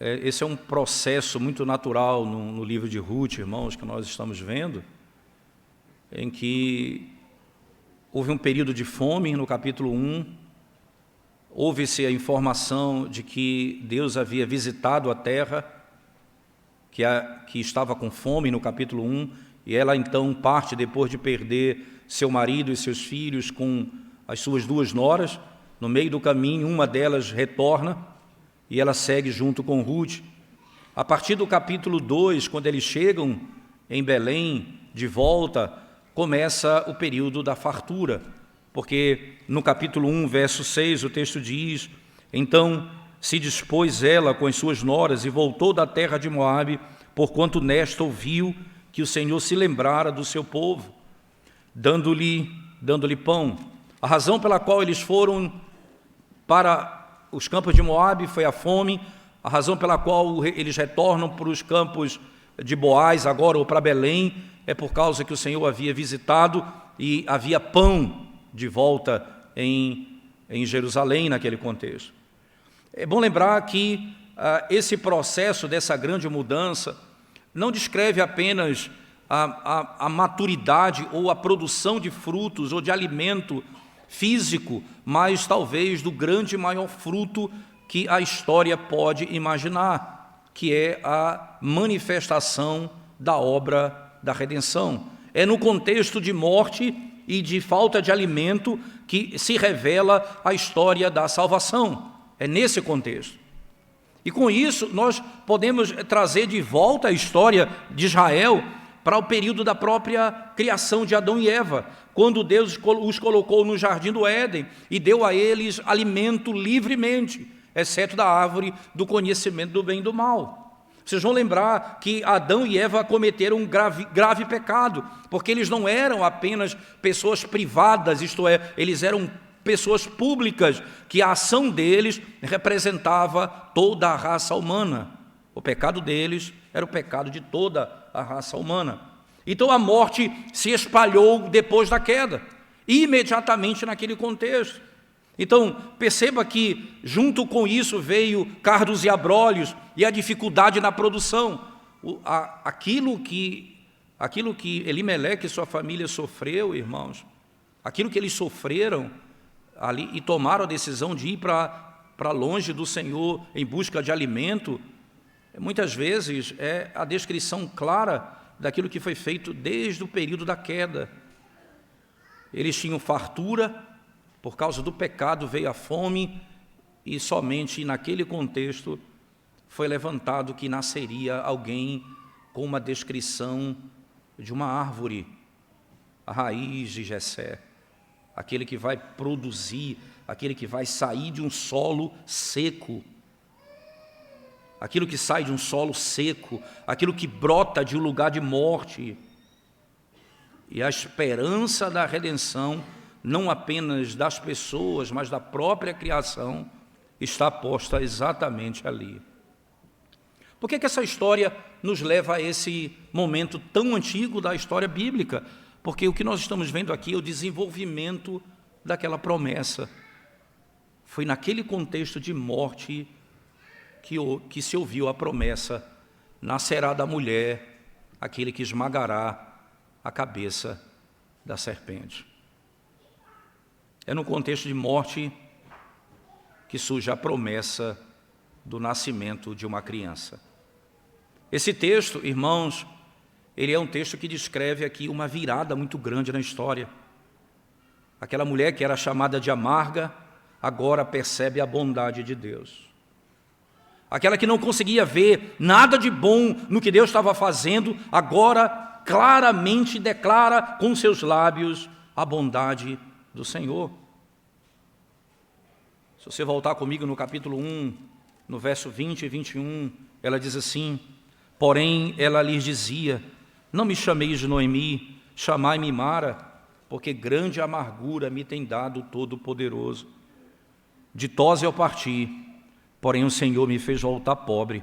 esse é um processo muito natural no livro de Ruth, irmãos, que nós estamos vendo, em que houve um período de fome no capítulo 1, houve-se a informação de que Deus havia visitado a terra, que estava com fome no capítulo 1, e ela então parte depois de perder seu marido e seus filhos com as suas 2 noras. No meio do caminho, uma delas retorna e ela segue junto com Ruth. A partir do capítulo 2, quando eles chegam em Belém de volta, começa o período da fartura, porque no capítulo 1, verso 6, o texto diz: então se dispôs ela com as suas noras e voltou da terra de Moabe, porquanto nesta ouviu que o Senhor se lembrara do seu povo, dando-lhe pão. A razão pela qual eles foram para os campos de Moabe foi a fome. A razão pela qual eles retornam para os campos de Boaz agora, ou para Belém, é por causa que o Senhor havia visitado e havia pão de volta em Jerusalém naquele contexto. É bom lembrar que esse processo dessa grande mudança não descreve apenas a maturidade ou a produção de frutos ou de alimento físico, mas talvez do grande e maior fruto que a história pode imaginar, que é a manifestação da obra da redenção. É no contexto de morte e de falta de alimento que se revela a história da salvação. É nesse contexto. E com isso nós podemos trazer de volta a história de Israel para o período da própria criação de Adão e Eva, quando Deus os colocou no jardim do Éden e deu a eles alimento livremente, exceto da árvore do conhecimento do bem e do mal. Vocês vão lembrar que Adão e Eva cometeram um grave pecado, porque eles não eram apenas pessoas privadas, isto é, eles eram pessoas públicas, que a ação deles representava toda a raça humana. O pecado deles era o pecado de toda a raça humana. Então a morte se espalhou depois da queda, imediatamente naquele contexto. Então perceba que junto com isso veio cardos e abrolhos e a dificuldade na produção. Aquilo que Elimeleque e sua família sofreu, irmãos, aquilo que eles sofreram ali e tomaram a decisão de ir para longe do Senhor em busca de alimento, muitas vezes é a descrição clara daquilo que foi feito desde o período da queda. Eles tinham fartura, por causa do pecado veio a fome, e somente naquele contexto foi levantado que nasceria alguém com uma descrição de uma árvore, a raiz de Jessé, aquele que vai produzir, aquele que vai sair de um solo seco, aquilo que sai de um solo seco, aquilo que brota de um lugar de morte. E a esperança da redenção, não apenas das pessoas, mas da própria criação, está posta exatamente ali. Por que essa história nos leva a esse momento tão antigo da história bíblica? Porque o que nós estamos vendo aqui é o desenvolvimento daquela promessa. Foi naquele contexto de morte que se ouviu a promessa: nascerá da mulher aquele que esmagará a cabeça da serpente. É no contexto de morte que surge a promessa do nascimento de uma criança. Esse texto, irmãos, ele é um texto que descreve aqui uma virada muito grande na história. Aquela mulher que era chamada de amarga, agora percebe a bondade de Deus. Aquela que não conseguia ver nada de bom no que Deus estava fazendo, agora claramente declara com seus lábios a bondade do Senhor. Se você voltar comigo no capítulo 1, no verso 20 e 21, ela diz assim: porém ela lhes dizia: não me chameis de Noemi, chamai-me Mara, porque grande amargura me tem dado o Todo-Poderoso. Ditosa eu parti, porém o Senhor me fez voltar pobre,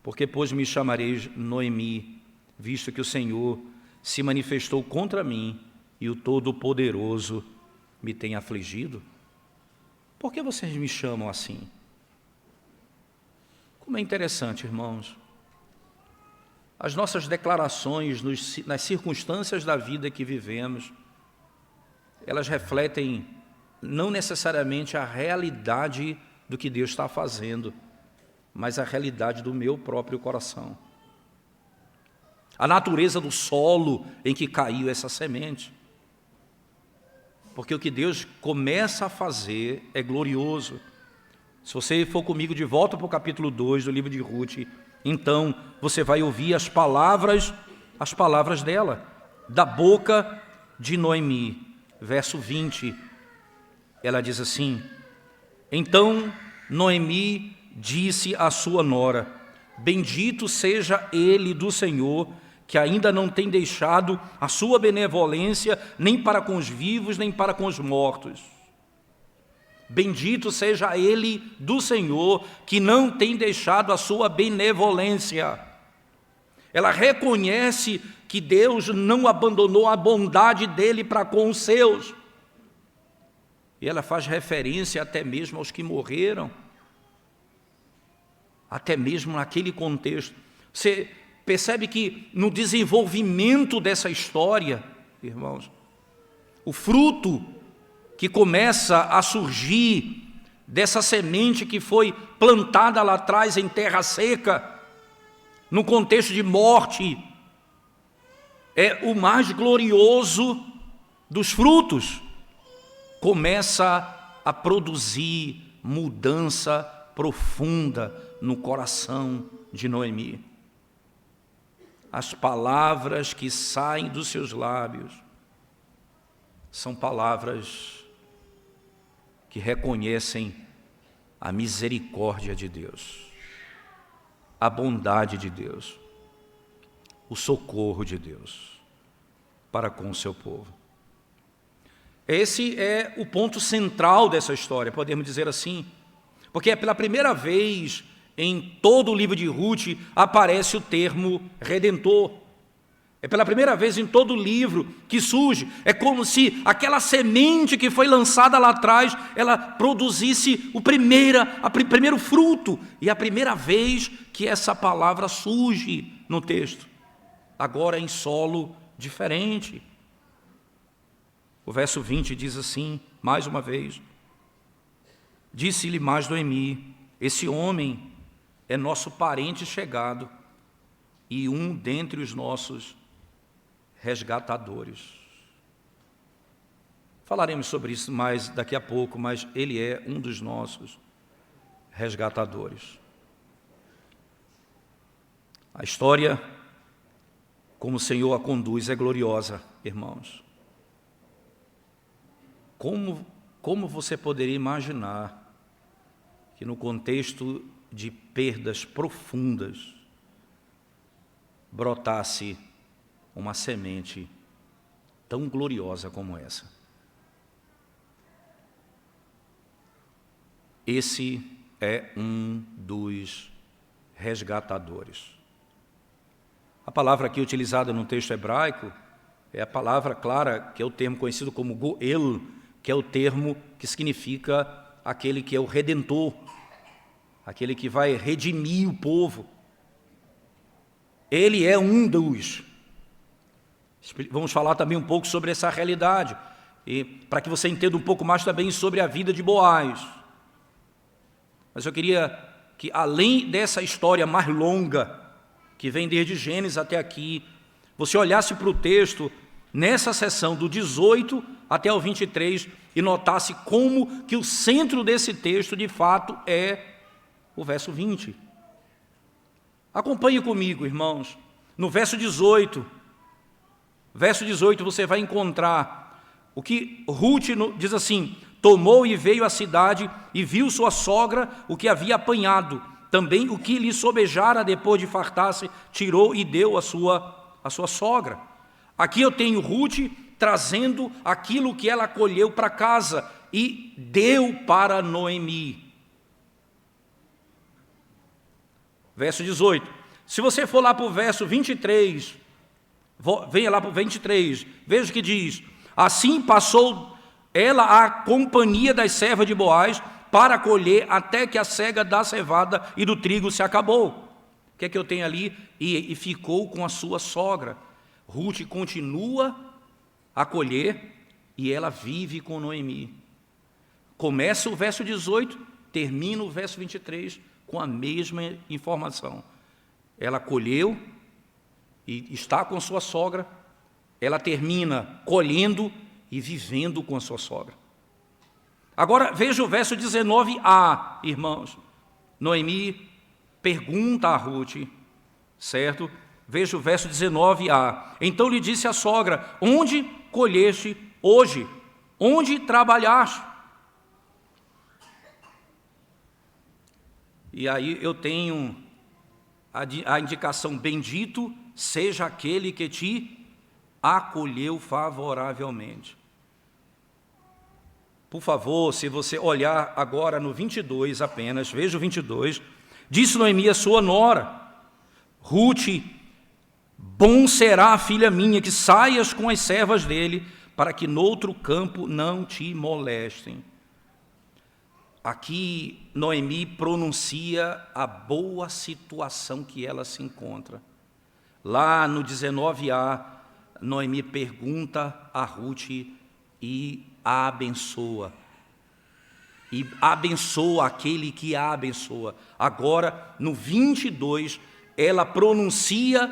porque pois me chamareis Noemi, visto que o Senhor se manifestou contra mim e o Todo-Poderoso me tem afligido? Por que vocês me chamam assim? Como é interessante, irmãos. As nossas declarações nas circunstâncias da vida que vivemos, elas refletem não necessariamente a realidade do que Deus está fazendo, mas a realidade do meu próprio coração. A natureza do solo em que caiu essa semente. Porque o que Deus começa a fazer é glorioso. Se você for comigo de volta para o capítulo 2 do livro de Ruth, então você vai ouvir as palavras dela, da boca de Noemi. Verso 20, ela diz assim: então Noemi disse à sua nora: bendito seja ele do Senhor, que ainda não tem deixado a sua benevolência nem para com os vivos, nem para com os mortos. Bendito seja ele do Senhor, que não tem deixado a sua benevolência. Ela reconhece que Deus não abandonou a bondade dele para com os seus. E ela faz referência até mesmo aos que morreram, até mesmo naquele contexto. Você percebe que no desenvolvimento dessa história, irmãos, o fruto que começa a surgir dessa semente que foi plantada lá atrás em terra seca, no contexto de morte, é o mais glorioso dos frutos. Começa a produzir mudança profunda no coração de Noemi. As palavras que saem dos seus lábios são palavras que reconhecem a misericórdia de Deus, a bondade de Deus, o socorro de Deus para com o seu povo. Esse é o ponto central dessa história, podemos dizer assim, porque é pela primeira vez em todo o livro de Ruth aparece o termo redentor. É pela primeira vez em todo o livro que surge. É como se aquela semente que foi lançada lá atrás, ela produzisse o primeiro fruto. E a primeira vez que essa palavra surge no texto. Agora em solo diferente. O verso 20 diz assim, mais uma vez: disse-lhe mais Noemi: esse homem é nosso parente chegado e um dentre os nossos resgatadores. Falaremos sobre isso mais daqui a pouco, mas ele é um dos nossos resgatadores. A história, como o Senhor a conduz, é gloriosa, irmãos. Como você poderia imaginar que no contexto de perdas profundas brotasse uma semente tão gloriosa como essa? Esse é um dos resgatadores. A palavra aqui utilizada no texto hebraico é a palavra clara, que é o termo conhecido como goel, que é o termo que significa aquele que é o redentor, aquele que vai redimir o povo. Ele é um dos. Vamos falar também um pouco sobre essa realidade, e para que você entenda um pouco mais também sobre a vida de Boaz. Mas eu queria que, além dessa história mais longa, que vem desde Gênesis até aqui, você olhasse para o texto nessa seção do 18 até o 23 e notasse como que o centro desse texto, de fato, é o verso 20. Acompanhe comigo, irmãos. No verso 18, você vai encontrar o que Ruth diz assim: tomou e veio à cidade e viu sua sogra o que havia apanhado. Também o que lhe sobejara depois de fartar-se, tirou e deu à sua sogra. Aqui eu tenho Ruth trazendo aquilo que ela colheu para casa e deu para Noemi. Verso 18. Se você for lá para o verso 23, venha lá para o 23, veja o que diz: assim passou ela à companhia das servas de Boaz para colher até que a cega da cevada e do trigo se acabou. O que é que eu tenho ali? E ficou com a sua sogra. Ruth continua a colher e ela vive com Noemi. Começa o verso 18, termina o verso 23 com a mesma informação. Ela colheu e está com sua sogra, ela termina colhendo e vivendo com a sua sogra. Agora veja o verso 19a, irmãos. Noemi pergunta a Ruth, certo? Veja o verso 19a. Então lhe disse a sogra: onde colheste hoje? Onde trabalhaste? E aí eu tenho a indicação: bendito seja aquele que te acolheu favoravelmente. Por favor, se você olhar agora no 22 apenas, veja o 22. Disse Noemi a sua nora: Ruth, bom será, filha minha, que saias com as servas dele, para que noutro campo não te molestem. Aqui Noemi pronuncia a boa situação que ela se encontra. Lá no 19a, Noemi pergunta a Ruth e a abençoa. E abençoa aquele que a abençoa. Agora, no 22, ela pronuncia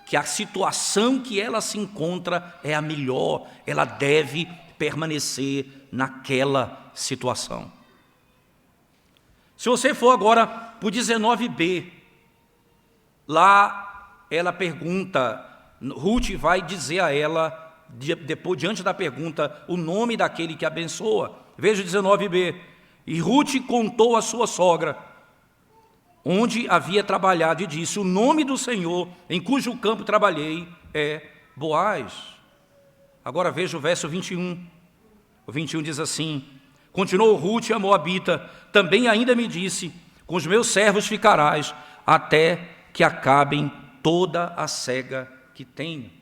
que a situação que ela se encontra é a melhor. Ela deve permanecer naquela situação. Se você for agora para o 19b, lá ela pergunta, Ruth vai dizer a ela, depois, diante da pergunta, o nome daquele que abençoa. Veja o 19b. E Ruth contou à sua sogra onde havia trabalhado e disse: o nome do Senhor em cujo campo trabalhei é Boaz. Agora veja o verso 21. O 21 diz assim: continuou Ruth a moabita, também ainda me disse: com os meus servos ficarás, até que acabem toda a cega que tenho.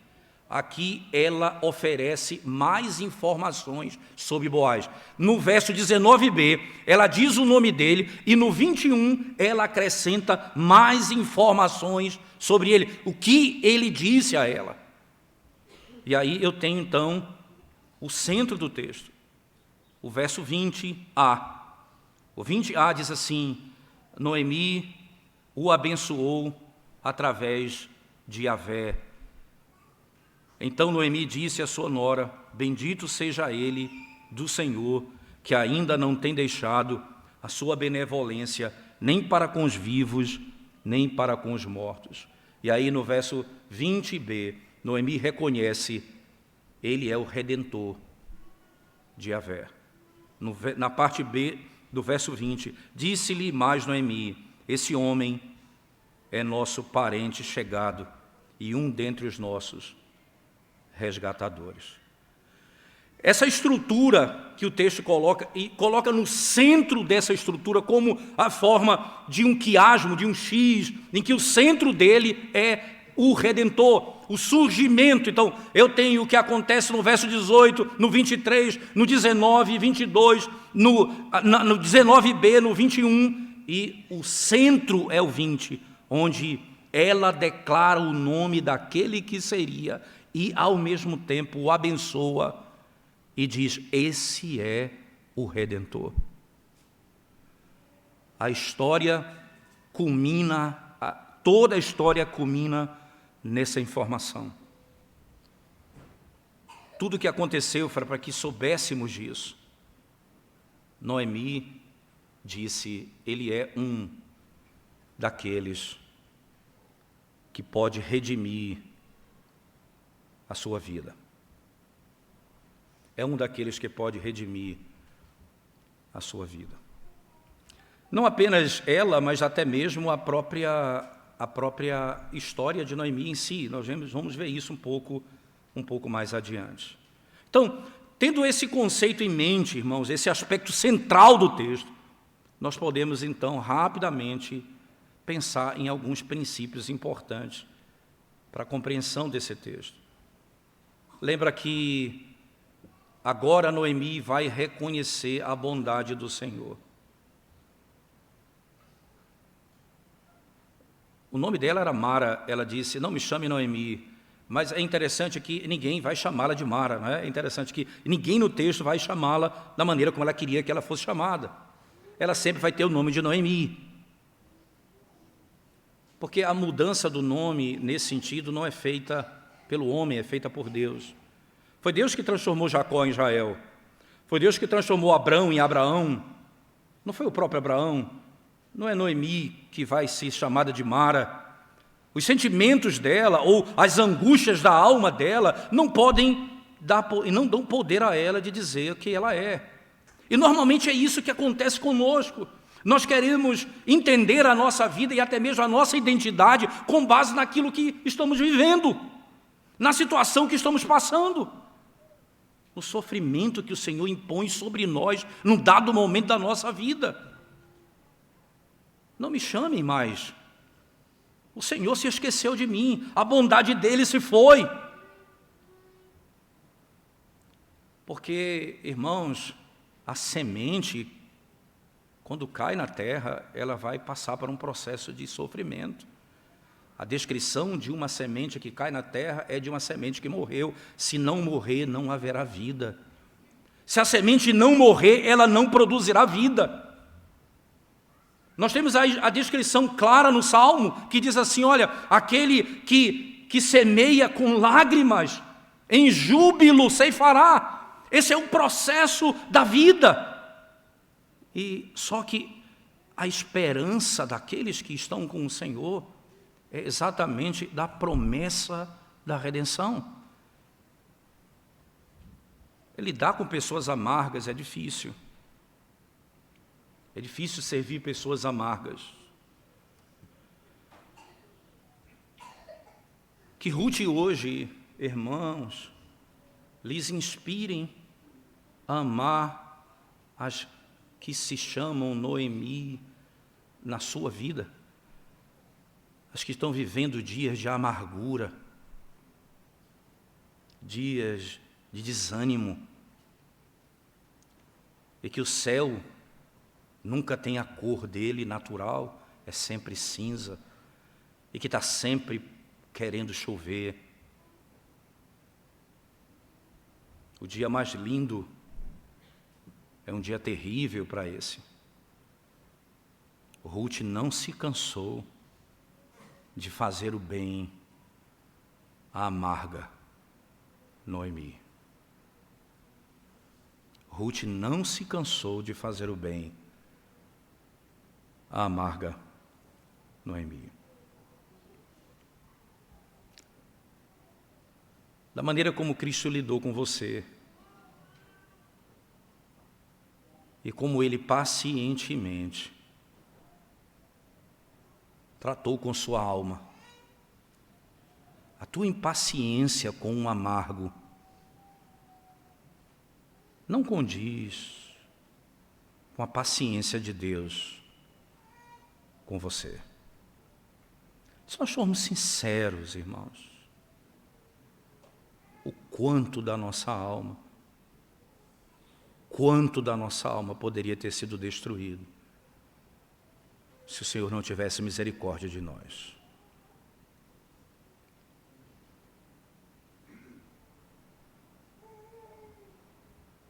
Aqui ela oferece mais informações sobre Boaz. No verso 19b, ela diz o nome dele, e no 21 ela acrescenta mais informações sobre ele, o que ele disse a ela. E aí eu tenho então o centro do texto, o verso 20a. O 20a diz assim: Noemi o abençoou através de Yahvé. Então Noemi disse à sua nora: bendito seja ele do Senhor, que ainda não tem deixado a sua benevolência, nem para com os vivos, nem para com os mortos. E aí no verso 20b, Noemi reconhece: ele é o Redentor de Yahvé. Na parte B do verso 20, disse-lhe mais Noemi: esse homem é nosso parente chegado e um dentre os nossos resgatadores. Essa estrutura que o texto coloca, e coloca no centro dessa estrutura como a forma de um quiasmo, de um X, em que o centro dele é o Redentor, o surgimento. Então, eu tenho o que acontece no verso 18, no 23, no 19, 22, no 19b, no 21, e o centro é o 20, onde ela declara o nome daquele que seria e, ao mesmo tempo, o abençoa e diz: esse é o Redentor. A história culmina, toda a história culmina nessa informação. Tudo o que aconteceu foi para que soubéssemos disso. Noemi disse: ele é um daqueles que pode redimir a sua vida. É um daqueles que pode redimir a sua vida. Não apenas ela, mas até mesmo a própria história de Noemi em si. Nós vamos ver isso um pouco mais adiante. Então, tendo esse conceito em mente, irmãos, esse aspecto central do texto, nós podemos então rapidamente pensar em alguns princípios importantes para a compreensão desse texto. Lembra que agora Noemi vai reconhecer a bondade do Senhor. O nome dela era Mara. Ela disse, não me chame Noemi. Mas é interessante que ninguém vai chamá-la de Mara, não é? É interessante que ninguém no texto vai chamá-la da maneira como ela queria que ela fosse chamada. Ela sempre vai ter o nome de Noemi. Porque a mudança do nome, nesse sentido, não é feita pelo homem, é feita por Deus. Foi Deus que transformou Jacó em Israel. Foi Deus que transformou Abrão em Abraão. Não foi o próprio Abraão. Não é Noemi que vai ser chamada de Mara. Os sentimentos dela ou as angústias da alma dela não dão poder a ela de dizer o que ela é. E normalmente é isso que acontece conosco. Nós queremos entender a nossa vida e até mesmo a nossa identidade com base naquilo que estamos vivendo, na situação que estamos passando, no sofrimento que o Senhor impõe sobre nós num dado momento da nossa vida. Não me chamem mais. O Senhor se esqueceu de mim, a bondade dele se foi. Porque, irmãos, a semente, quando cai na terra, ela vai passar por um processo de sofrimento. A descrição de uma semente que cai na terra é de uma semente que morreu. Se não morrer, não haverá vida. Se a semente não morrer, ela não produzirá vida. Nós temos a descrição clara no Salmo, que diz assim, olha, aquele que semeia com lágrimas, em júbilo ceifará. Esse é o processo da vida. E só que a esperança daqueles que estão com o Senhor é exatamente da promessa da redenção. Lidar com pessoas amargas é difícil. É difícil servir pessoas amargas. Que Ruth hoje, irmãos, lhes inspirem a amar as que se chamam Noemi na sua vida, as que estão vivendo dias de amargura, dias de desânimo, e que o céu nunca tem a cor dele natural, é sempre cinza, e que está sempre querendo chover. O dia mais lindo é um dia terrível para esse. Ruth não se cansou de fazer o bem à amarga Noemi. Ruth não se cansou de fazer o bem à amarga Noemi. Da maneira como Cristo lidou com você e como Ele pacientemente tratou com sua alma, a tua impaciência com o amargo não condiz com a paciência de Deus com você. Se nós formos sinceros, irmãos, o quanto da nossa alma poderia ter sido destruído se o Senhor não tivesse misericórdia de nós.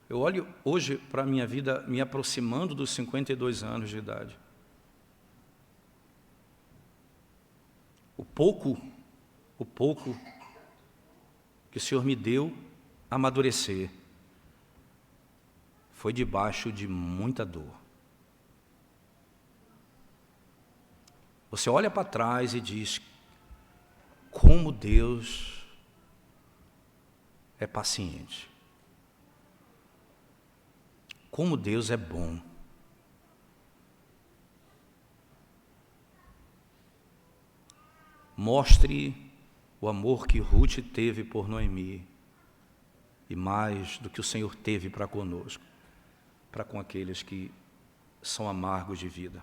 Eu olho hoje para a minha vida me aproximando dos 52 anos de idade. O pouco que o Senhor me deu a amadurecer foi debaixo de muita dor. Você olha para trás e diz, como Deus é paciente. Como Deus é bom. Mostre o amor que Ruth teve por Noemi e mais do que o Senhor teve para conosco, para com aqueles que são amargos de vida.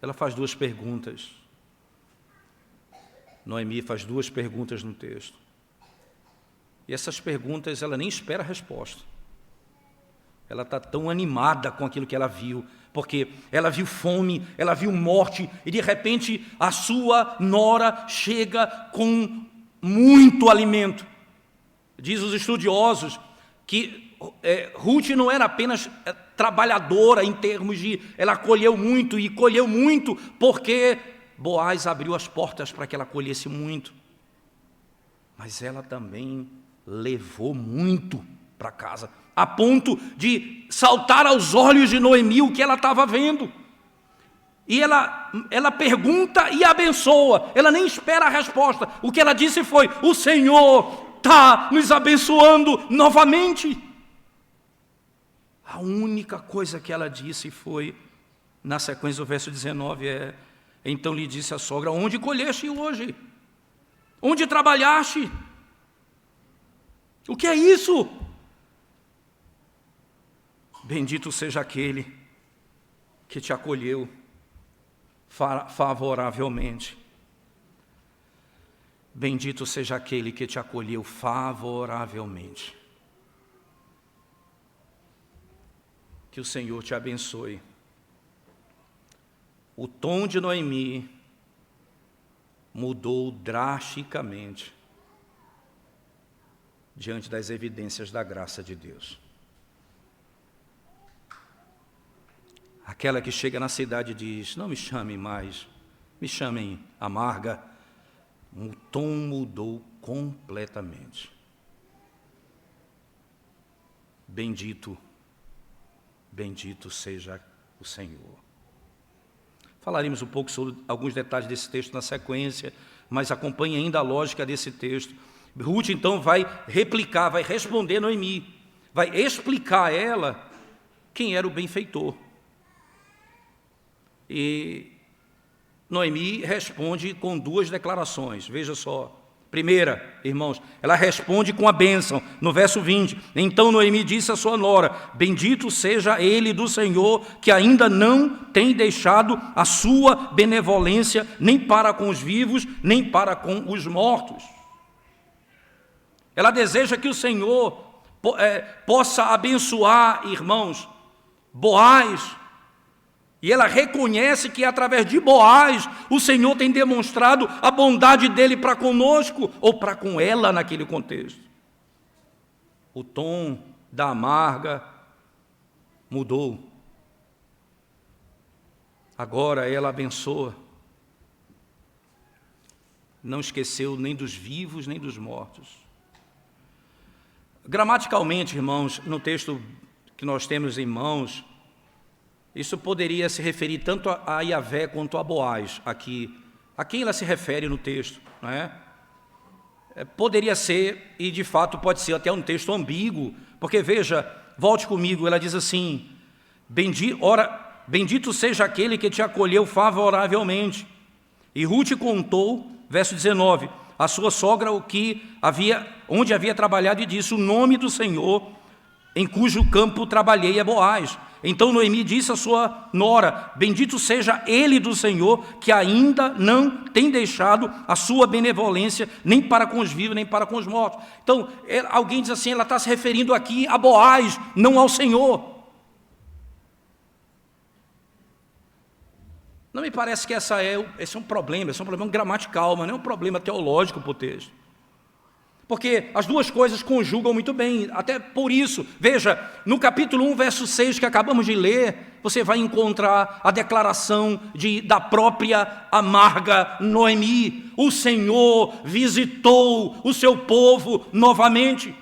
Ela faz duas perguntas. Noemi faz duas perguntas no texto. E essas perguntas ela nem espera a resposta. ela está tão animada com aquilo que ela viu, porque ela viu fome, ela viu morte, e de repente a sua nora chega com muito alimento. Diz os estudiosos que Ruth não era apenas trabalhadora em termos de... ela colheu muito, e colheu muito porque Boaz abriu as portas para que ela colhesse muito. Mas ela também levou muito para casa, a ponto de saltar aos olhos de Noemi o que ela estava vendo. E ela pergunta e abençoa, ela nem espera a resposta. O que ela disse foi: o Senhor está nos abençoando novamente. A única coisa que ela disse foi, na sequência do verso 19, então lhe disse a sogra: onde colheste hoje? Onde trabalhaste? O que é isso? Bendito seja aquele que te acolheu favoravelmente. Bendito seja aquele que te acolheu favoravelmente. Que o Senhor te abençoe. O tom de Noemi mudou drasticamente diante das evidências da graça de Deus. Aquela que chega na cidade e diz: não me chamem mais, me chamem amarga. O tom mudou completamente. Bendito seja o Senhor. Falaremos um pouco sobre alguns detalhes desse texto na sequência, mas acompanhe ainda a lógica desse texto. Ruth então vai replicar, vai responder Noemi, vai explicar a ela quem era o benfeitor. E Noemi responde com duas declarações, veja só. Primeira, irmãos, ela responde com a bênção, no verso 20. Então Noemi disse à sua nora: bendito seja ele do Senhor, que ainda não tem deixado a sua benevolência, nem para com os vivos, nem para com os mortos. Ela deseja que o Senhor possa abençoar, irmãos, Boaz. E ela reconhece que através de Boaz o Senhor tem demonstrado a bondade dele para conosco, ou para com ela naquele contexto. O tom da amarga mudou. Agora ela abençoa. Não esqueceu nem dos vivos nem dos mortos. Gramaticalmente, irmãos, no texto que nós temos em mãos, isso poderia se referir tanto a Yahvé quanto a Boaz, aqui. A quem ela se refere no texto, não é? Poderia ser, e de fato pode ser até um texto ambíguo, porque veja, volte comigo, ela diz assim: bendito seja aquele que te acolheu favoravelmente. E Ruth contou, verso 19, a sua sogra onde havia trabalhado, e disse: o nome do Senhor em cujo campo trabalhei é Boaz. Então Noemi disse à sua nora: bendito seja ele do Senhor, que ainda não tem deixado a sua benevolência, nem para com os vivos, nem para com os mortos. Então, alguém diz assim, ela está se referindo aqui a Boaz, não ao Senhor. Não me parece que esse é um problema gramatical, mas não é um problema teológico para o texto. Porque as duas coisas conjugam muito bem, até por isso, veja, no capítulo 1, verso 6, que acabamos de ler, você vai encontrar a declaração da própria amarga Noemi: o Senhor visitou o seu povo novamente.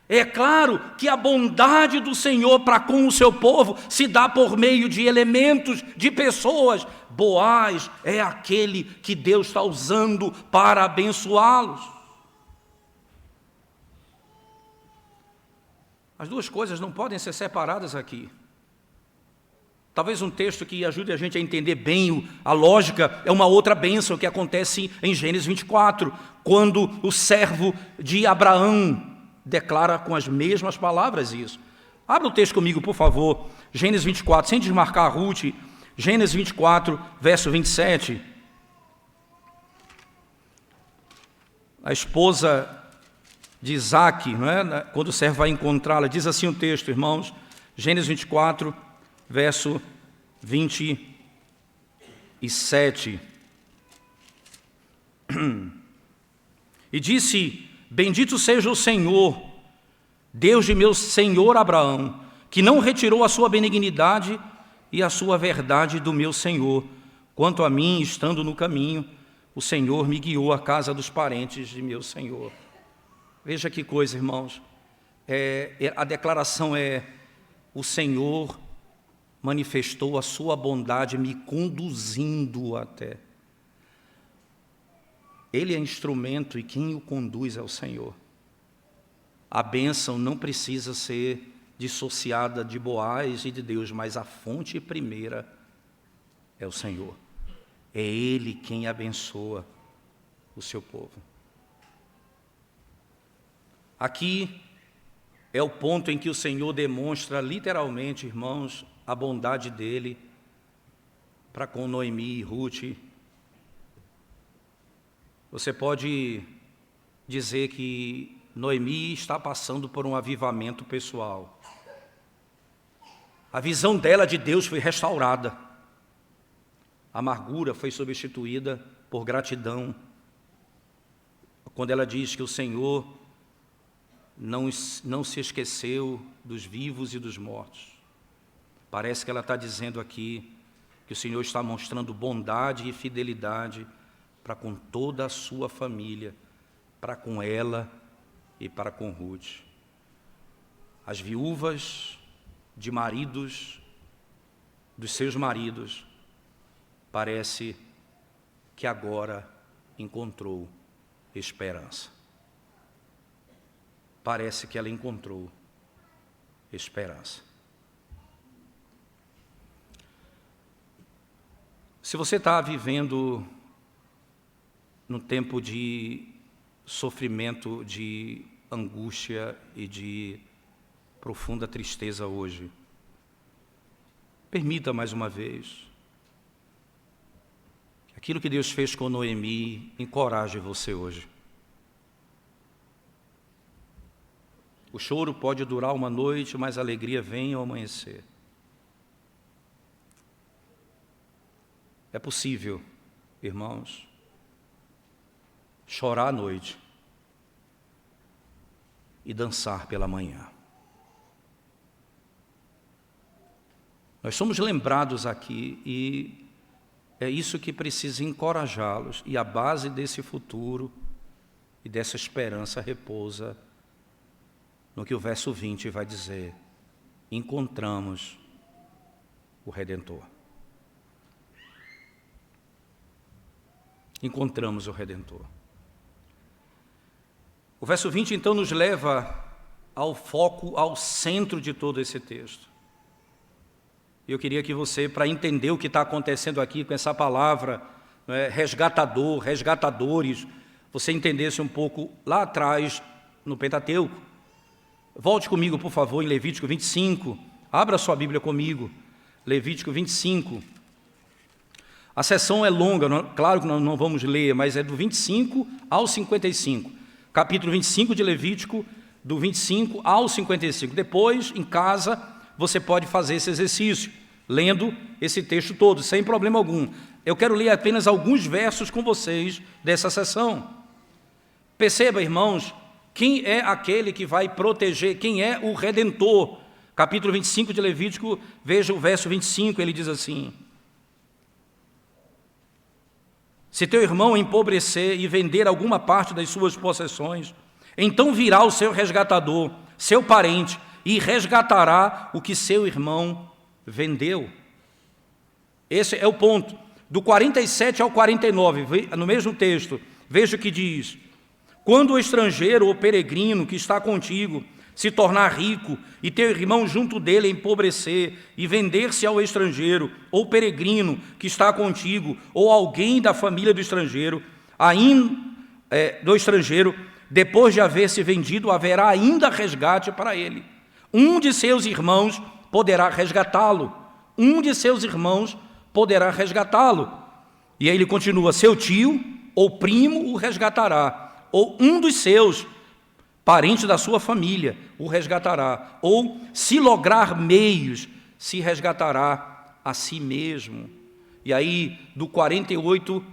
É claro que a bondade do Senhor para com o seu povo se dá por meio de elementos, de pessoas. Boaz é aquele que Deus está usando para abençoá-los. As duas coisas não podem ser separadas aqui. Talvez um texto que ajude a gente a entender bem a lógica é uma outra bênção que acontece em Gênesis 24, quando o servo de Abraão declara com as mesmas palavras isso. Abra o texto comigo, por favor. Gênesis 24, sem desmarcar a Ruth. Gênesis 24, verso 27. A esposa de Isaac, não é? Quando o servo vai encontrá-la. Diz assim o texto, irmãos, Gênesis 24, verso 27. E disse: bendito seja o Senhor, Deus de meu senhor Abraão, que não retirou a sua benignidade e a sua verdade do meu senhor. Quanto a mim, estando no caminho, o Senhor me guiou à casa dos parentes de meu senhor. Veja que coisa, irmãos. A declaração é: o Senhor manifestou a sua bondade me conduzindo até. Ele é instrumento e quem o conduz é o Senhor. A bênção não precisa ser dissociada de Boaz e de Deus, mas a fonte primeira é o Senhor. É Ele quem abençoa o seu povo. Aqui é o ponto em que o Senhor demonstra literalmente, irmãos, a bondade dEle para com Noemi e Ruth. Você pode dizer que Noemi está passando por um avivamento pessoal. A visão dela de Deus foi restaurada. A amargura foi substituída por gratidão. Quando ela diz que o Senhor não se esqueceu dos vivos e dos mortos. Parece que ela está dizendo aqui que o Senhor está mostrando bondade e fidelidade para com toda a sua família, para com ela e para com Ruth. As viúvas de maridos, dos seus maridos, parece que agora encontrou esperança. Parece que ela encontrou esperança. Se você está vivendo num tempo de sofrimento, de angústia e de profunda tristeza hoje, permita mais uma vez que aquilo que Deus fez com Noemi encoraje você hoje. O choro pode durar uma noite, mas a alegria vem ao amanhecer. É possível, irmãos, chorar à noite e dançar pela manhã. Nós somos lembrados aqui e é isso que precisa encorajá-los. E a base desse futuro e dessa esperança repousa no que o verso 20 vai dizer: encontramos o Redentor. Encontramos o Redentor. O verso 20 então nos leva ao foco, ao centro de todo esse texto. Eu queria que você, para entender o que está acontecendo aqui com essa palavra, resgatador, resgatadores, você entendesse um pouco lá atrás no Pentateuco. Volte comigo, por favor, em Levítico 25. Abra sua Bíblia comigo. Levítico 25. A sessão é longa, claro que nós não vamos ler, mas é do 25 ao 55. Capítulo 25 de Levítico, do 25 ao 55. Depois, em casa, você pode fazer esse exercício, lendo esse texto todo, sem problema algum. Eu quero ler apenas alguns versos com vocês dessa sessão. Perceba, irmãos, quem é aquele que vai proteger, quem é o Redentor. Capítulo 25 de Levítico, veja o verso 25, ele diz assim: se teu irmão empobrecer e vender alguma parte das suas possessões, então virá o seu resgatador, seu parente, e resgatará o que seu irmão vendeu. Esse é o ponto. Do 47 ao 49, no mesmo texto, veja o que diz: quando o estrangeiro ou peregrino que está contigo se tornar rico e teu irmão junto dele empobrecer e vender-se ao estrangeiro ou peregrino que está contigo ou alguém da família do estrangeiro, depois de haver se vendido, haverá ainda resgate para ele. Um de seus irmãos poderá resgatá-lo. Um de seus irmãos poderá resgatá-lo. E aí ele continua: seu tio ou primo o resgatará, ou um dos seus parente da sua família, o resgatará. Ou, se lograr meios, se resgatará a si mesmo. E aí, do 48,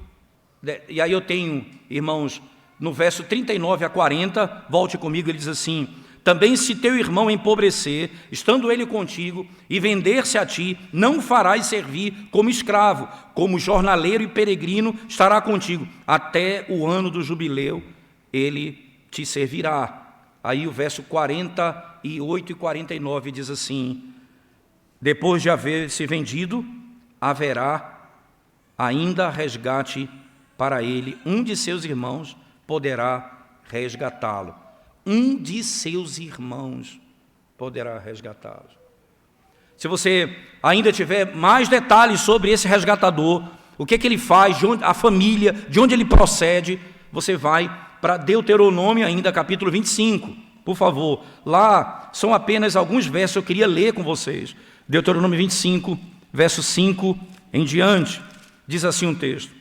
e aí eu tenho, irmãos, no verso 39 a 40, volte comigo, ele diz assim: também se teu irmão empobrecer, estando ele contigo, e vender-se a ti, não o farás servir como escravo, como jornaleiro e peregrino estará contigo, até o ano do jubileu ele te servirá. Aí o verso 48 e 49 diz assim: depois de haver se vendido, haverá ainda resgate para ele, um de seus irmãos poderá resgatá-lo. Um de seus irmãos poderá resgatá-lo. Se você ainda tiver mais detalhes sobre esse resgatador, o que ele faz, a família, de onde ele procede, você vai para Deuteronômio ainda, capítulo 25, por favor. Lá são apenas alguns versos que eu queria ler com vocês. Deuteronômio 25, verso 5 em diante, diz assim um texto,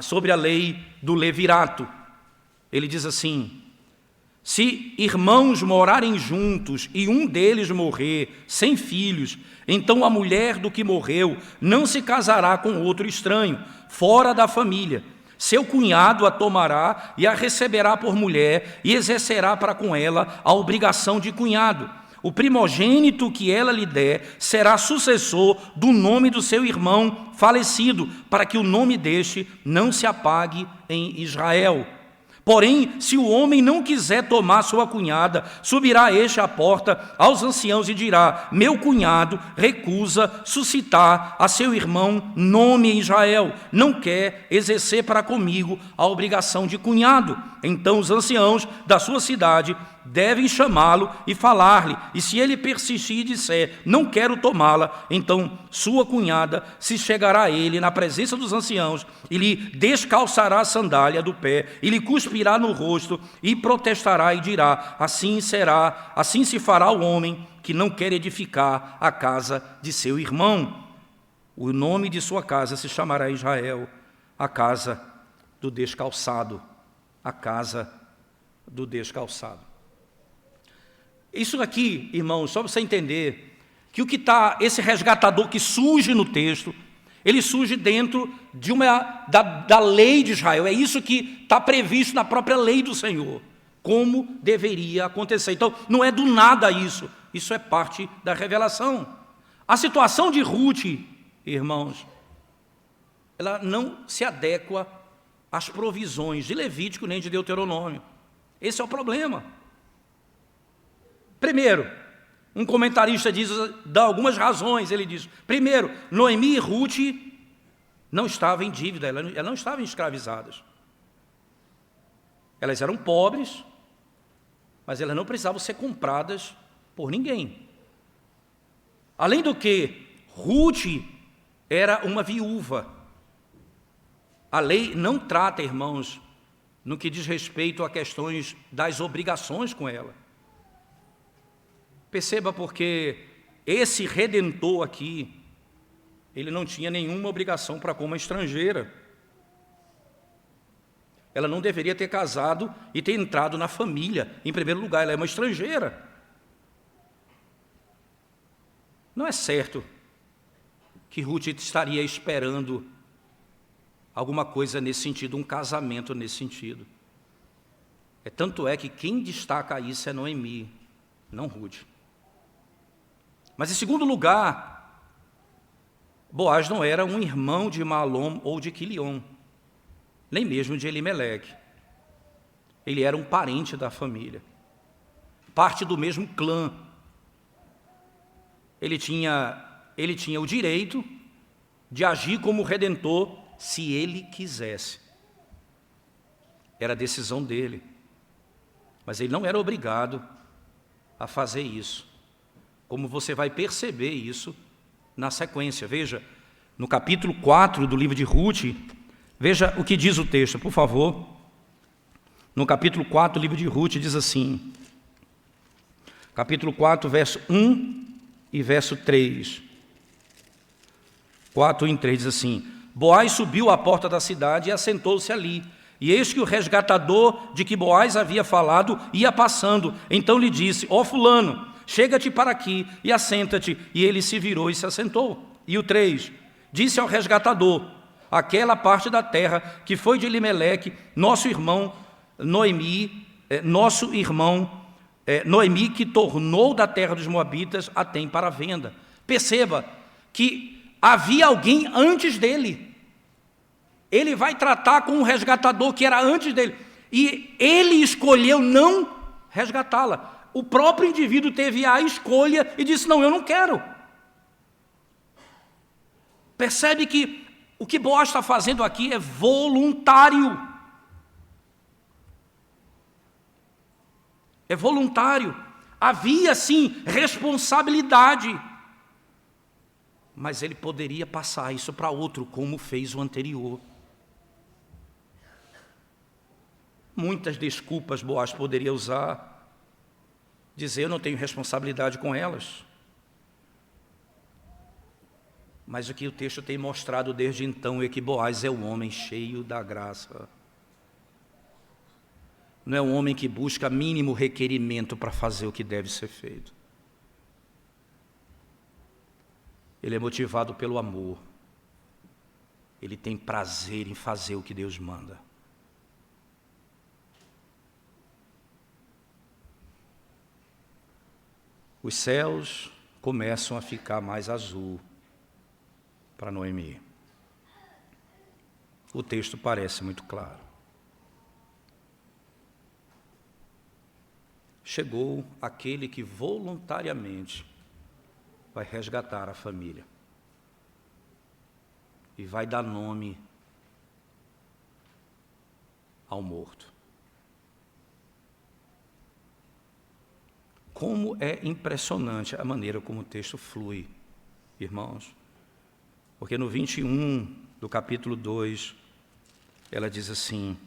sobre a lei do levirato. Ele diz assim: se irmãos morarem juntos e um deles morrer sem filhos, então a mulher do que morreu não se casará com outro estranho, fora da família. Seu cunhado a tomará e a receberá por mulher e exercerá para com ela a obrigação de cunhado. O primogênito que ela lhe der será sucessor do nome do seu irmão falecido, para que o nome deste não se apague em Israel. Porém, se o homem não quiser tomar sua cunhada, subirá este à porta aos anciãos e dirá: meu cunhado recusa suscitar a seu irmão nome em Israel, não quer exercer para comigo a obrigação de cunhado. Então os anciãos da sua cidade devem chamá-lo e falar-lhe, e se ele persistir e disser: não quero tomá-la, então sua cunhada se chegará a ele na presença dos anciãos e lhe descalçará a sandália do pé e lhe cuspirá no rosto e protestará e dirá: assim será, assim se fará o homem que não quer edificar a casa de seu irmão. O nome de sua casa se chamará Israel, a casa do descalçado, a casa do descalçado. Isso aqui, irmãos, só para você entender que o que está, esse resgatador que surge no texto, ele surge dentro de da lei de Israel. É isso que está previsto na própria lei do Senhor, como deveria acontecer. Então, não é do nada isso, isso é parte da revelação. A situação de Ruth, irmãos, ela não se adequa às provisões de Levítico nem de Deuteronômio. Esse é o problema. Primeiro, um comentarista dá algumas razões, ele diz: primeiro, Noemi e Ruth não estavam em dívida, elas não estavam escravizadas. Elas eram pobres, mas elas não precisavam ser compradas por ninguém. Além do que, Ruth era uma viúva. A lei não trata, irmãos, no que diz respeito a questões das obrigações com ela. Perceba, porque esse redentor aqui, ele não tinha nenhuma obrigação para com uma estrangeira. Ela não deveria ter casado e ter entrado na família. Em primeiro lugar, ela é uma estrangeira. Não é certo que Ruth estaria esperando alguma coisa nesse sentido, um casamento nesse sentido. Tanto é que quem destaca isso é Noemi, não Ruth. Mas, em segundo lugar, Boaz não era um irmão de Malom ou de Quilion, nem mesmo de Elimeleque. Ele era um parente da família, parte do mesmo clã. Ele tinha o direito de agir como redentor se ele quisesse. Era a decisão dele. Mas ele não era obrigado a fazer isso. Como você vai perceber isso na sequência. Veja, no capítulo 4 do livro de Ruth, veja o que diz o texto, por favor. No capítulo 4 do livro de Ruth diz assim, capítulo 4, verso 1 e verso 3. 4, 1 e 3 diz assim: Boaz subiu à porta da cidade e assentou-se ali. E eis que o resgatador de que Boaz havia falado ia passando. Então lhe disse: ó fulano, chega-te para aqui e assenta-te. E ele se virou e se assentou. E o 3, disse ao resgatador: aquela parte da terra que foi de Elimeleque, nosso irmão Noemi, Noemi, que tornou da terra dos moabitas, a tem para venda. Perceba que havia alguém antes dele. Ele vai tratar com um resgatador que era antes dele. E ele escolheu não resgatá-la. O próprio indivíduo teve a escolha e disse: não, eu não quero. Percebe que o que Boaz está fazendo aqui é voluntário. É voluntário. Havia, sim, responsabilidade. Mas ele poderia passar isso para outro, como fez o anterior. Muitas desculpas Boaz poderia usar. Dizer: eu não tenho responsabilidade com elas. Mas o que o texto tem mostrado desde então é que Boaz é um homem cheio da graça. Não é um homem que busca mínimo requerimento para fazer o que deve ser feito. Ele é motivado pelo amor. Ele tem prazer em fazer o que Deus manda. Os céus começam a ficar mais azul para Noemi. O texto parece muito claro. Chegou aquele que voluntariamente vai resgatar a família e vai dar nome ao morto. Como é impressionante a maneira como o texto flui, irmãos. Porque no 21 do capítulo 2, ela diz assim: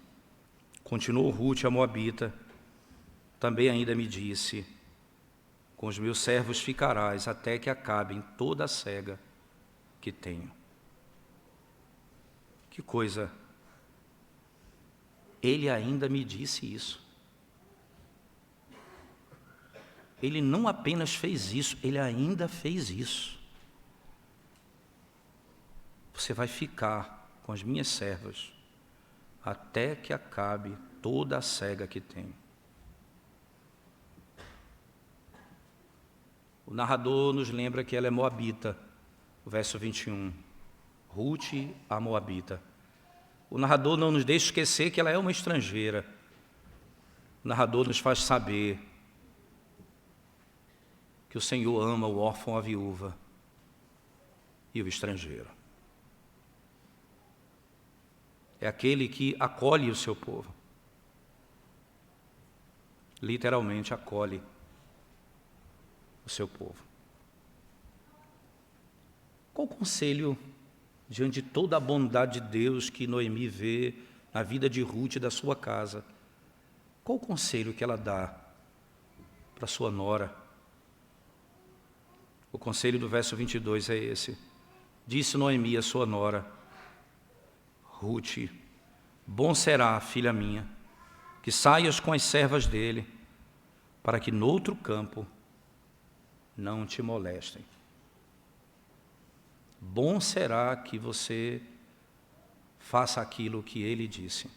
continuou Rute, a moabita, também ainda me disse: com os meus servos ficarás até que acabem toda a cega que tenho. Que coisa! Ele ainda me disse isso. Ele não apenas fez isso, ele ainda fez isso. Você vai ficar com as minhas servas até que acabe toda a cega que tenho. O narrador nos lembra que ela é moabita, o verso 21. Rute, a moabita. O narrador não nos deixa esquecer que ela é uma estrangeira. O narrador nos faz saber que o Senhor ama o órfão, a viúva e o estrangeiro. É aquele que acolhe o seu povo. Literalmente acolhe o seu povo. Qual o conselho, diante de toda a bondade de Deus que Noemi vê na vida de Ruth e da sua casa, qual o conselho que ela dá para sua nora? O conselho do verso 22 é esse: disse Noemi a sua nora: Ruth, bom será, filha minha, que saias com as servas dele, para que noutro campo não te molestem. Bom será que você faça aquilo que ele disse.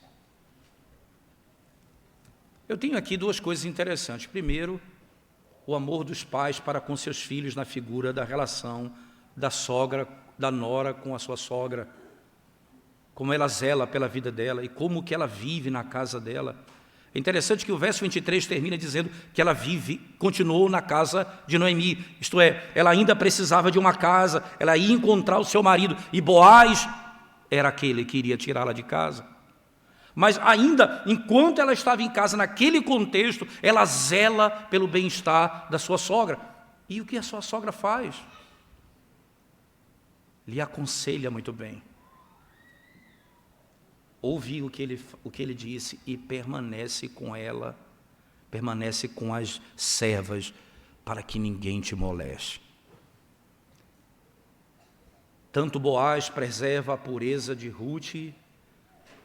Eu tenho aqui duas coisas interessantes. Primeiro, o amor dos pais para com seus filhos na figura da relação da sogra, da nora com a sua sogra, como ela zela pela vida dela e como que ela vive na casa dela. É interessante que o verso 23 termina dizendo que ela continuou na casa de Noemi, isto é, ela ainda precisava de uma casa, ela ia encontrar o seu marido, e Boaz era aquele que iria tirá-la de casa. Mas ainda, enquanto ela estava em casa, naquele contexto, ela zela pelo bem-estar da sua sogra. E o que a sua sogra faz? Lhe aconselha muito bem. Ouve o que ele disse e permanece com ela, permanece com as servas, para que ninguém te moleste. Tanto Boaz preserva a pureza de Ruth,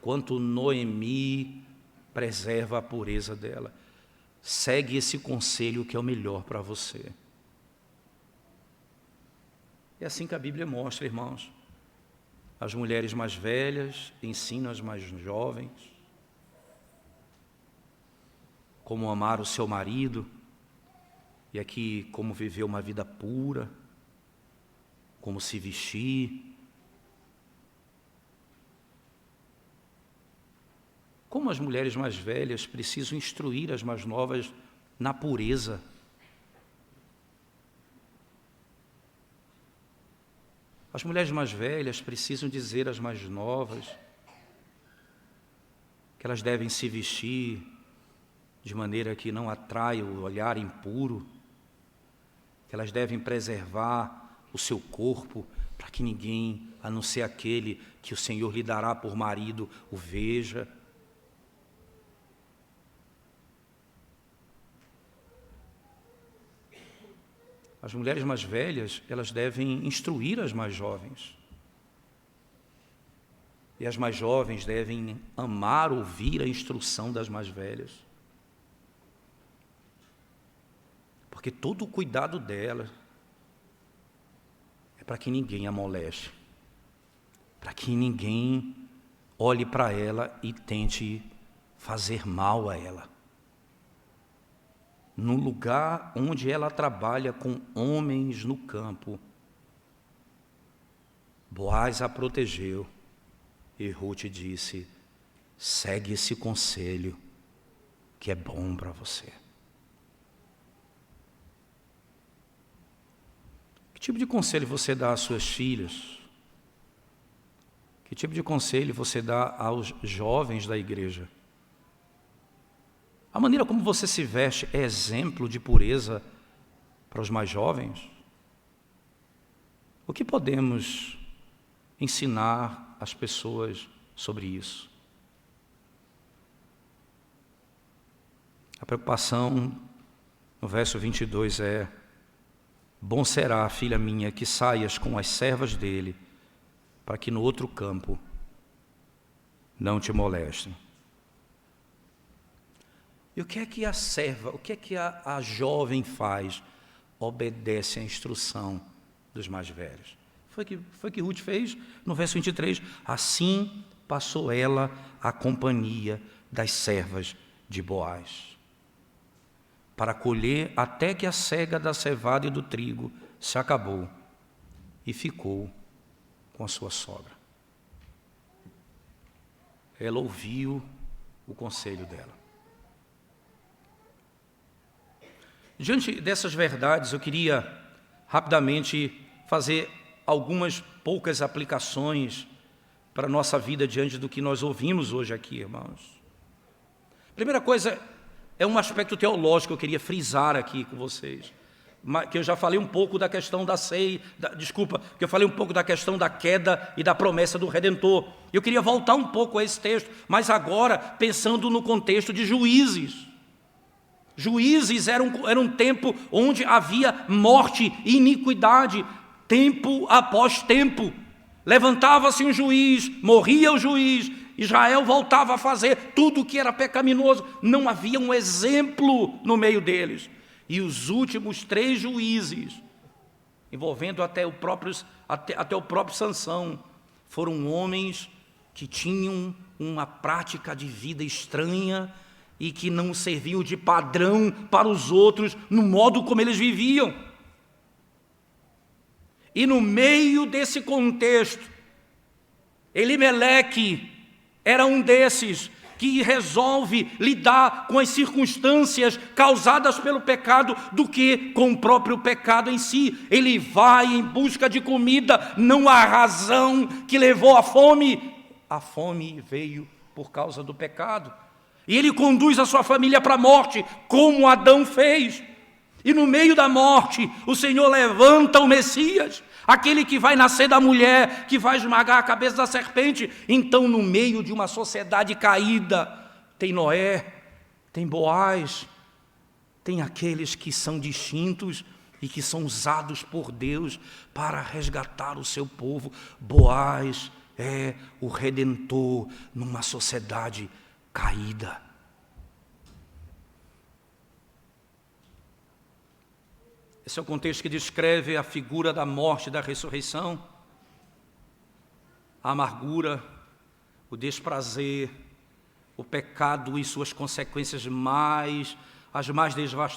quanto Noemi preserva a pureza dela. Segue esse conselho que é o melhor para você. É assim que a Bíblia mostra, irmãos. As mulheres mais velhas ensinam as mais jovens como amar o seu marido, e aqui como viver uma vida pura, como se vestir, como as mulheres mais velhas precisam instruir as mais novas na pureza. As mulheres mais velhas precisam dizer às mais novas que elas devem se vestir de maneira que não atraia o olhar impuro, que elas devem preservar o seu corpo para que ninguém, a não ser aquele que o Senhor lhe dará por marido, o veja. As mulheres mais velhas, elas devem instruir as mais jovens. E as mais jovens devem amar ouvir a instrução das mais velhas. Porque todo o cuidado dela é para que ninguém a moleste, para que ninguém olhe para ela e tente fazer mal a ela. No lugar onde ela trabalha com homens no campo, Boaz a protegeu e Ruth disse: segue esse conselho que é bom para você. Que tipo de conselho você dá às suas filhas? Que tipo de conselho você dá aos jovens da igreja? A maneira como você se veste é exemplo de pureza para os mais jovens? O que podemos ensinar às pessoas sobre isso? A preocupação no verso 22 é: bom será, filha minha, que saias com as servas dele, para que no outro campo não te molestem. E o que é que a serva, o que é que a jovem faz? Obedece à instrução dos mais velhos. Foi que Ruth fez no verso 23. Assim passou ela a companhia das servas de Boaz, para colher até que a cega da cevada e do trigo se acabou, e ficou com a sua sogra. Ela ouviu o conselho dela. Diante dessas verdades, eu queria rapidamente fazer algumas poucas aplicações para a nossa vida diante do que nós ouvimos hoje aqui, irmãos. Primeira coisa é um aspecto teológico que eu queria frisar aqui com vocês, que eu já falei um pouco da questão da ceia, que eu falei um pouco da questão da queda e da promessa do Redentor. Eu queria voltar um pouco a esse texto, mas agora pensando no contexto de Juízes. Juízes era um tempo onde havia morte e iniquidade, tempo após tempo. Levantava-se um juiz, morria o juiz, Israel voltava a fazer tudo o que era pecaminoso. Não havia um exemplo no meio deles. E os últimos 3 juízes, envolvendo até o próprio Sansão, foram homens que tinham uma prática de vida estranha e que não serviam de padrão para os outros no modo como eles viviam. E no meio desse contexto, Elimeleque era um desses que resolve lidar com as circunstâncias causadas pelo pecado do que com o próprio pecado em si. Ele vai em busca de comida, não há razão que levou à fome. A fome veio por causa do pecado. E ele conduz a sua família para a morte, como Adão fez. E no meio da morte, o Senhor levanta o Messias, aquele que vai nascer da mulher, que vai esmagar a cabeça da serpente. Então, no meio de uma sociedade caída, tem Noé, tem Boaz, tem aqueles que são distintos e que são usados por Deus para resgatar o seu povo. Boaz é o Redentor numa sociedade caída. Esse é o contexto que descreve a figura da morte e da ressurreição, a amargura, o desprazer, o pecado e suas consequências as mais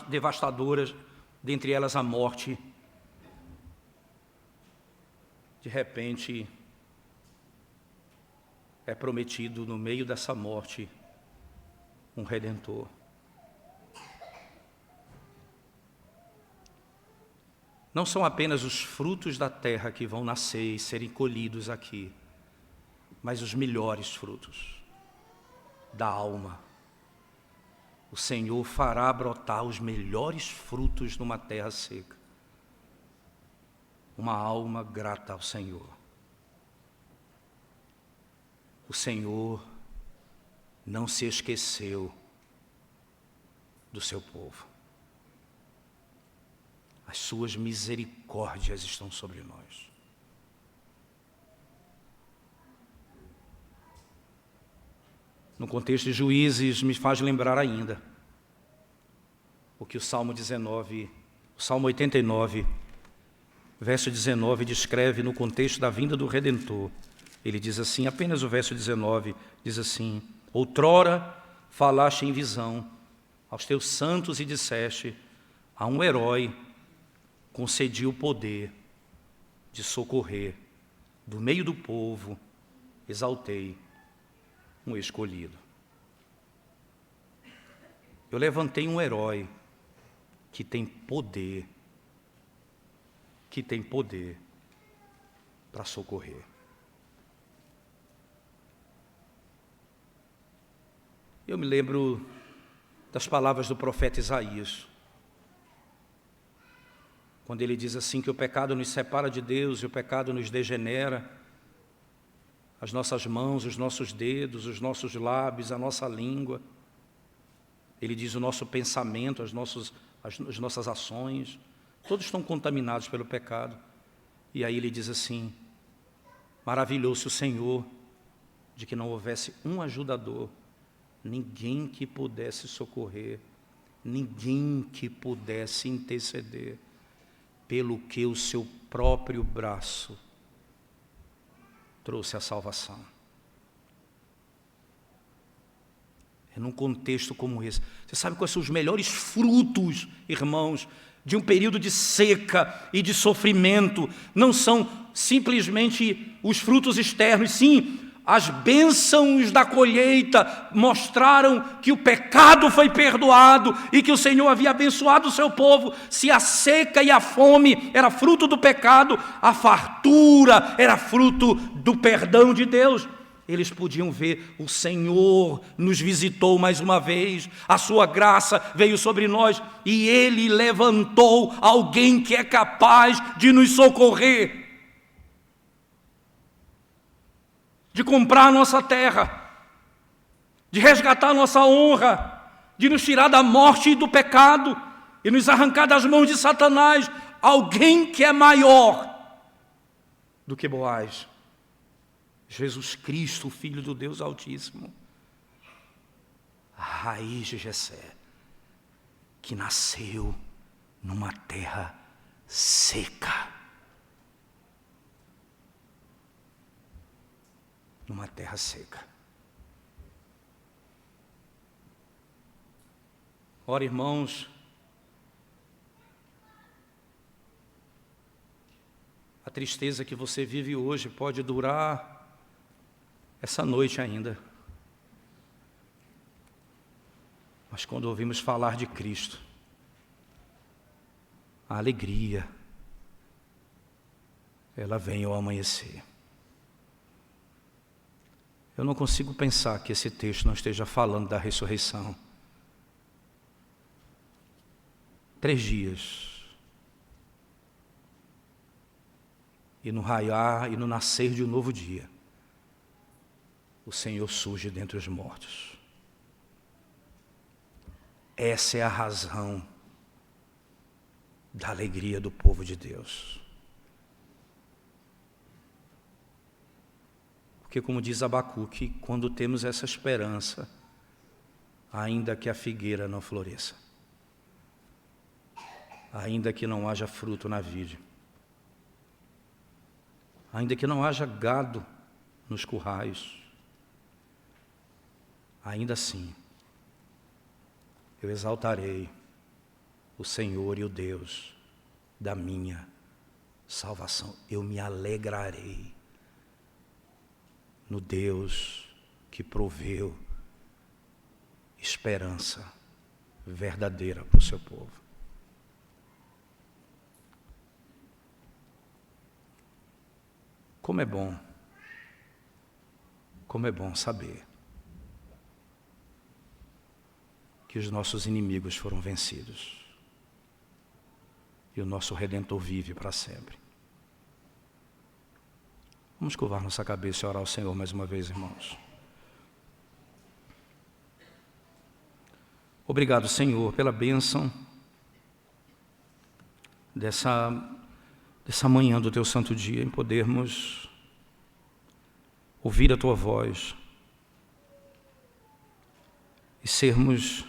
devastadoras, dentre elas a morte. De repente, é prometido no meio dessa morte um Redentor. Não são apenas os frutos da terra que vão nascer e serem colhidos aqui, mas os melhores frutos da alma. O Senhor fará brotar os melhores frutos numa terra seca. Uma alma grata ao Senhor. O Senhor não se esqueceu do seu povo. As suas misericórdias estão sobre nós. No contexto de Juízes, me faz lembrar ainda o que o Salmo 89, verso 19, descreve no contexto da vinda do Redentor. Ele diz assim, apenas o verso 19, diz assim: outrora falaste em visão aos teus santos e disseste, a um herói concedi o poder de socorrer, do meio do povo exaltei um escolhido. Eu levantei um herói que tem poder para socorrer. Eu me lembro das palavras do profeta Isaías, quando ele diz assim que o pecado nos separa de Deus e o pecado nos degenera, as nossas mãos, os nossos dedos, os nossos lábios, a nossa língua. Ele diz o nosso pensamento, as nossas ações, todos estão contaminados pelo pecado. E aí ele diz assim, maravilhou-se o Senhor de que não houvesse um ajudador, ninguém que pudesse socorrer, ninguém que pudesse interceder, pelo que o seu próprio braço trouxe a salvação. É num contexto como esse. Você sabe quais são os melhores frutos, irmãos, de um período de seca e de sofrimento? Não são simplesmente os frutos externos, sim, as bênçãos da colheita mostraram que o pecado foi perdoado e que o Senhor havia abençoado o seu povo. Se a seca e a fome era fruto do pecado, a fartura era fruto do perdão de Deus. Eles podiam ver, o Senhor nos visitou mais uma vez, a sua graça veio sobre nós e Ele levantou alguém que é capaz de nos socorrer, de comprar a nossa terra, de resgatar a nossa honra, de nos tirar da morte e do pecado e nos arrancar das mãos de Satanás. Alguém que é maior do que Boaz, Jesus Cristo, o Filho do Deus Altíssimo, a raiz de Jessé, que nasceu numa terra seca. Numa terra seca. Ora, irmãos, a tristeza que você vive hoje pode durar essa noite ainda. Mas quando ouvimos falar de Cristo, a alegria, ela vem ao amanhecer. Eu não consigo pensar que esse texto não esteja falando da ressurreição. 3 dias. E no raiar e no nascer de um novo dia, o Senhor surge dentre os mortos. Essa é a razão da alegria do povo de Deus. Porque, como diz Abacuque, quando temos essa esperança, ainda que a figueira não floresça, ainda que não haja fruto na vide, ainda que não haja gado nos currais, ainda assim, eu exaltarei o Senhor e o Deus da minha salvação. Eu me alegrarei no Deus que proveu esperança verdadeira para o seu povo. Como é bom saber que os nossos inimigos foram vencidos e o nosso Redentor vive para sempre. Vamos curvar nossa cabeça e orar ao Senhor mais uma vez, irmãos. Obrigado, Senhor, pela bênção dessa manhã do Teu santo dia, em podermos ouvir a Tua voz e sermos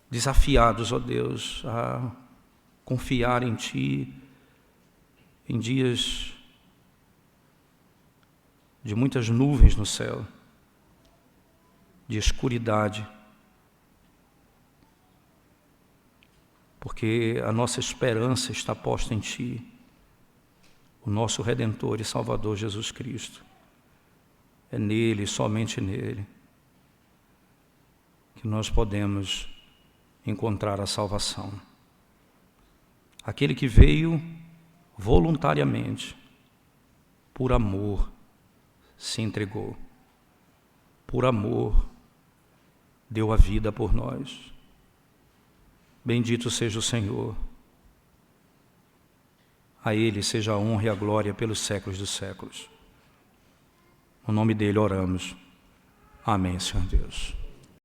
desafiados, ó Deus, a confiar em Ti em dias de muitas nuvens no céu, de escuridade, porque a nossa esperança está posta em Ti, o nosso Redentor e Salvador Jesus Cristo. É nele, somente nele, que nós podemos encontrar a salvação. Aquele que veio voluntariamente, por amor, se entregou, por amor, deu a vida por nós. Bendito seja o Senhor. A Ele seja a honra e a glória pelos séculos dos séculos. No nome dele oramos. Amém, Senhor Deus.